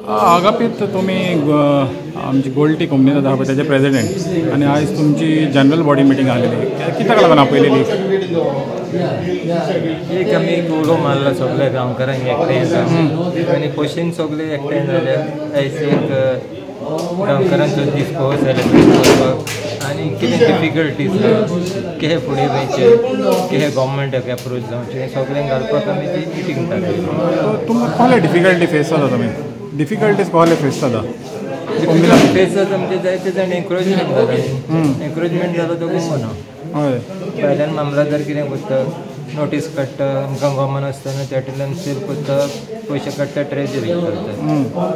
आगापीत तुम्ही आमची गोल्टी कंपनी आसा पळय तेजे प्रेसिडेंट आनी आयज तुमची जनरल बॉडी मिटींग आसलेली कित्याक लागून आपयलेली? एक आमी उलो मारला सगळे गांवकारांक एकठांय जावन आनी खोशेन सगळे एकठांय जाले आयज एक गांवकारांचो दीस कहो सेलेब्रेट करपाक आनी कितें डिफिकल्टीज केहे फुडें वयचे केहे गव्हर्मेंटाक एप्रोच जावचे सगळ्यांक घालपाक आमी ती मिटींग थारायली. तुमकां कसले डिफिकल्टी फेस जाता तुमी? डिफिकल्टीज कसले फेस जाता? फेस जाता म्हणजे जायते जाण एन्करेजमेंट जाता एन्करेजमेंट जालो तो गमना. हय भायल्यान मामलादार कितें करता नोटीस काडटा आमकां गव्हर्मेंट आसतना त्या वटेनल्यान सील करता पयशे काडटा ट्रेजरी करता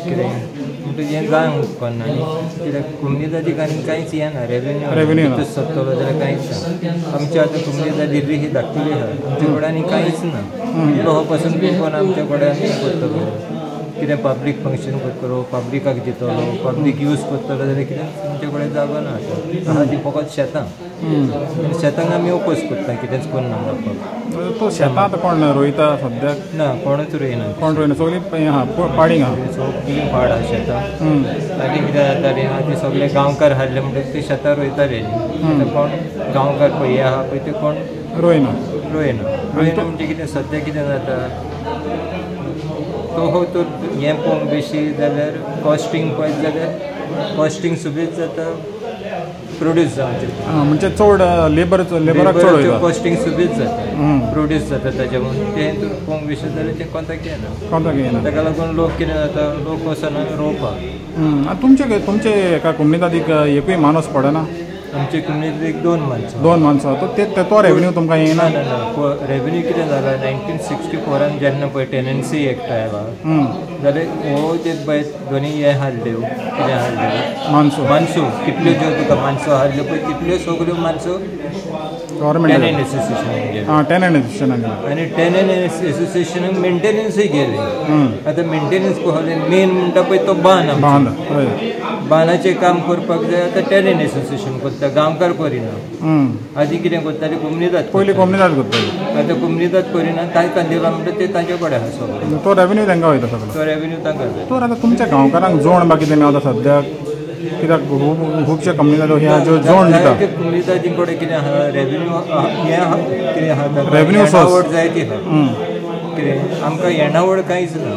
कितें म्हणटा हें जावंक उपकारना न्ही कित्याक कोमनीत अधिकाऱ्यांक कांयच येना रेवेन्यू सोदतलो जाल्यार कांयच ना. आमची आतां कोमनीत दिल्ली ही धाकटली आसा आमचे कडेन आनी कांयच ना लोक पसून कोण आमचे कडेन आमी करतलो कितें पब्लीक फंक्शन करतलो पब्लिकाक दितलो पब्लीक यूज करतलो जाल्यार कितें तुमचे कडेन जागो ना आहा ती फकत शेतां शेतांक आमी ओपोज करता कितेंच करना जावपाक. तो शेतां आतां कोण रोयता सद्याक? ना कोणूच रोयना कोण रोयना सगळीं पाडींग आहा सगळीं पाड आहा शेतां आनी कितें जातालें आतां सगळे गांवकार हाडले म्हणटकीर ते शेतां रोयताले न्ही कोण गांवकार पळय आहा पळय ते कोण रोयना म्हणजे कितें सद्या कितें जाता तो हें पळोवंक बेशी जाल्यार कॉस्टींग पळयत जाल्यार कॉस्टींग सुबेज जाता प्रोड्यूस जावचें म्हणजे चड लेबराक चड कॉस्टींग सुबेज जाता प्रोड्यूस जाता ताच्या म्हणून तें तर पळोवंक बेशी जाल्यार तें कोंताक येना ताका लागून लोक कितें जाता लोक वचना रोवपाक. तुमचे एका कोमनीताक एकूय माणूस पडना? आमचे कोमनीत दोन माणसां तो रेवेन्यू तुमकां येना? रेवेन्यू कितें जाला 1964 जेन्ना पळय टेनन्सी एक्ट आयला जाल्यार हो ते पळय दोनी हे हाडल्यो कितें हाडल्यो माणसो कितल्यो ज्यो तुका माणसो हाडल्यो पळय तितल्यो सगल्यो माणसो गव्हर्मेंट टेनंट एसोसिएशनाक आनी टेनंट एसोसिएशनाक मेंटेनन्सूय गेले. आतां मेंटेनन्स कसले मेन म्हणटा पळय तो बांद बांदाचें काम करपाक जाय आतां टेनंट एसोसिएशन करता गांवकार करिना. आदी कितें करताली कोमनीदाद पयलीं कोमनीदाद करताली आतां कोमनीदाद करिना तांकां दिला म्हणटा ते तांचे कडेन आहा सगळें तो रेवेन्यू तांकां वयता सगळो तो रेवेन्यू तांकां जाय. तर आतां तुमच्या गांवकारांक जोड बा कितें मेळटा सद्याक कित्याक खुबशे कंपनी ह्या ज्यो जोड दिता कोमनीदादी कडेन कितें आहा रेवेन्यू हें कितें आहा रेवेन्यू येणावळ जाय ती आहा कितें आमकां येणावळ कांयच ना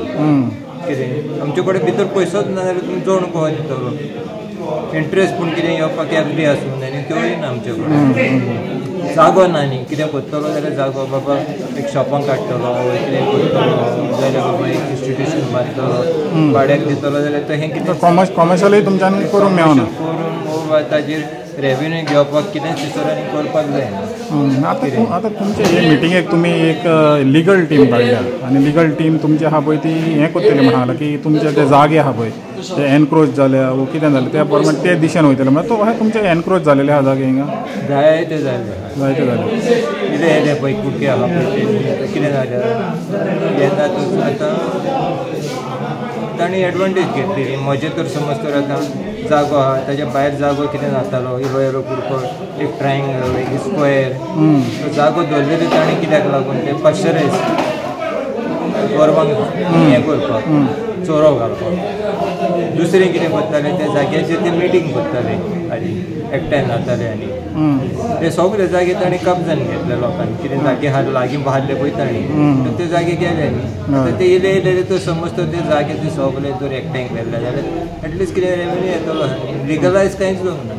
कितें आमचे कडेन भितर पयसोच ना जाल्यार तुमी जोड कहो दितलो इंट्रस्ट पूण कितें येवपाक एफडी आसूं आनी त्योय ना आमचे कडेन जागो ना न्ही कितें करतलो जाल्यार जागो बाबा एक शॉपांक काडटलो कितें करतलो जाल्यार बाबा एक इंस्टिट्यूशन बांदतलो भाड्याक दितलो जाल्यार तो हें कितें कॉमर्शियलूय तुमच्यान करूंक मेळना करून ताजेर रेवेन्यू घेवपाक कितें सिसोरांनी करपाक जायना. आतां तुमचे हे मिटिंगेक तुमी एक लिगल टीम काडल्या आनी लिगल टीम तुमची आहा पळय ती हें करतली म्हणून सांगला की तुमचे ते जागे आहा पळय ते एनक्रोच जाल्या वो कितें जालें त्या प्रमाणे ते दिशेन वयतले म्हणजे तो अशें तुमचे एनक्रोच जालेले आहा जागे हिंगा? जायते जाले कितें येले पळय कुडके आहा पळय कितें जालें येता आतां तांणी एडवांटेज घेतली म्हजे तर समज तर आतां जागो आहा ताच्या भायर जागो कितें जातालो इलो इलो कुडको एक ट्रायंगल एक स्क्वेर जागो दवरलेलो तांणी कित्याक लागून ते पाश्चरायज गोरवांक हें करपाक चोरो घालपाक. दुसरें कितें करताले त्या जाग्याचेर ते मिटींग करताले आनी एकठांय जाताले आनी ते सगळे जागे तांणी कब्जान घेतले लोकांनी कितें जागे लागीं बांदले पळय तांणी ते जागे गेले न्ही आतां ते येले येयले तर समज तर ते जागे ते सगळे जर एकठांय केल्ले जाल्यार एटलिस्ट कितें रेवेन्यू येतलो लिगलायज कांयच जावंक ना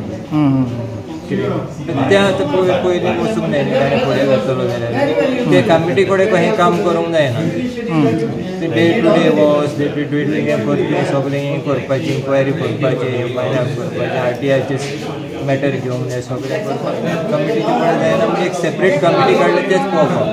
कितें तें आतां पयलीं वचूंक जाय न्ही ताणें फुडें जातलो जाल्यार ते कमिटी कडेन हें काम करूंक जायना ते day to day watch day to day हें करपी सगळें हें करपाचें इन्क्वायरी करपाचें फायनान्स करपाचें आरटीआयचे मॅटर घेवंक जाय सगळें करपाक कमिटीचे कडेन जायना म्हणजे एक सेपरेट कमिटी काडली तेच पळोवपाक.